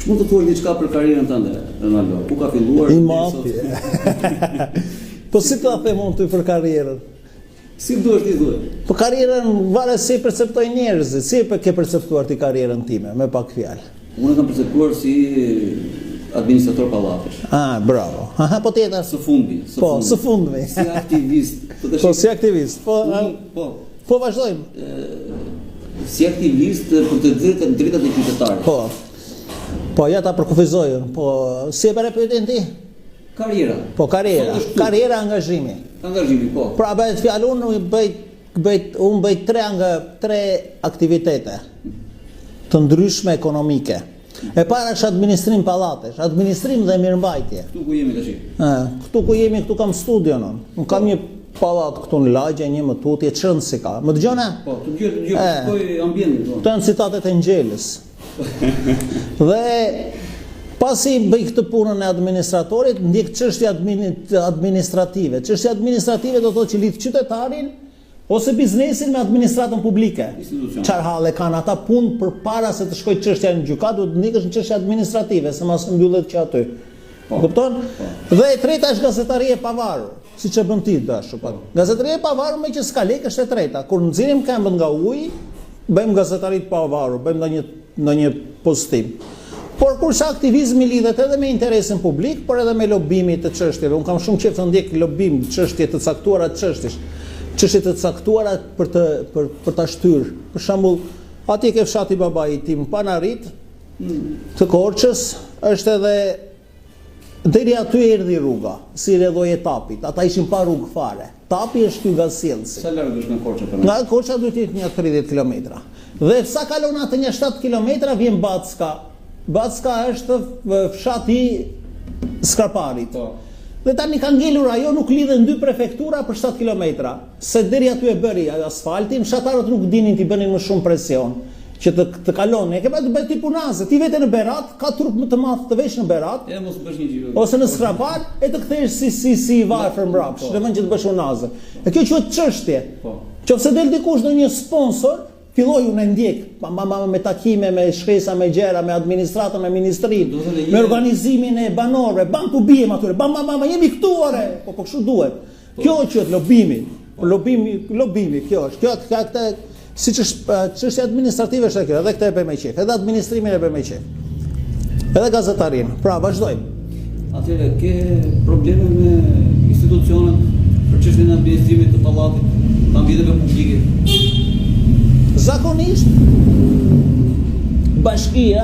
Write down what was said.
Ç'mund të thuaj diçka për karrierën tënde, Ronaldo? Ku ka filluar? I mapi. Po si ta them unë ty për karrierën? Si duhet ti thuaj? Po karrierën varet si perceptoj njerëzit, si ke perceptuar ti karrierën time, me pak fjalë. Unë kam perceptuar si administrator pallati. Bravo. Po tjetër. Së fundi. Së fundmi. Si aktivist. Po si aktivist. Po vazhdojmë. Si aktivist për të drejtat e qytetarit. Po ja ta përkufizojën. Po si e bëre pyetjen ti? Karriera. Po karriera angazhimi. Angazhimi, po. Pra bëhet fjalë unë bëj tre aktivitete të ndryshme ekonomike. E para është administrim pallatesh, administrim dhe mirëmbajtje. Këtu ku jemi tash? Këtu ku jemi, këtu kam studion unë. Unë kam një pallat këtu në lagje, një më tutje, çrënd si ka. Më dëgjone? Po, të dëgjoj ambientin. Këto janë citatet e Ngjelës. Dhe pasi bëj këtë punën e administratorit, ndjek çështje administrative. Çështje administrative do të thotë që lidh qytetarin ose biznesin me administratën publike. Çfarë halle kanë ata punë përpara se të shkojë çështja në gjykat, duhet të ndikesh në çështje administrative, se mos mbyllet që aty. Kupton? Dhe e treta është gazetaria e pavarur, siç e bën ti dashu. Gazetaria e pavarur me që s'ka lekë është e treta. Kur nxjerrim këmbën nga uji, bëjmë gazetari të pavarur, bëjmë ndonjë postim. Por kurse aktivizmi lidhet edhe me interesin publik, por edhe me lobimin të çështjeve. Unë kam shumë qejf të ndjek lobim, çështje të caktuara të çështjesh. Çështje të caktuara për ta shtyr. Për shembull, atje ke fshati babai tim Panarit të Korçës, është edhe deri aty erdhi rruga, si rrjedhoi e tapit. Ata ishin pa rrugë fare. Tapi është ky nga Sjellsi. Sa larg është nga Korça? Nga Korça duhet të jetë një 30 kilometra. Dhe sa kalon atë një 7 kilometra vjen Backa. Backa është fshati Skarparit. Dhe tani ka ngelur ajo, nuk lidhen dy prefektura për 7 kilometra. Se deri aty e bëri asfaltin, fshatarët nuk dinin t'i bënin më shumë presion që të kalon. E ke të bëj tipu naze, ti vete në Berat, ka trup më të madh të vesh në Berat, ose në Skrapar, e të kthesh si varfër mbrapsh, dhe mund që të bësh unazë. E kjo quhet çështje. Qofse del dikush në një sponsor, filloi unë ndjek, me takime, me shkresa, me gjera, me administratën, me ministrinë, me organizimin e banorëve, ban ku bijem atyre, jemi këtu ore, po kështu duhet. Kjo quhet lobimi. Lobimi, kjo është. Kjo siç është çështja administrative është kjo, edhe këtë e bëj me qejf, edhe administrimin e bëj me qejf. Edhe gazetarin. Pra, vazhdojmë. Atëherë ke probleme me institucionet për çështjen e administrimit të pallatit, të ambjenteve publike? Zakonisht bashkia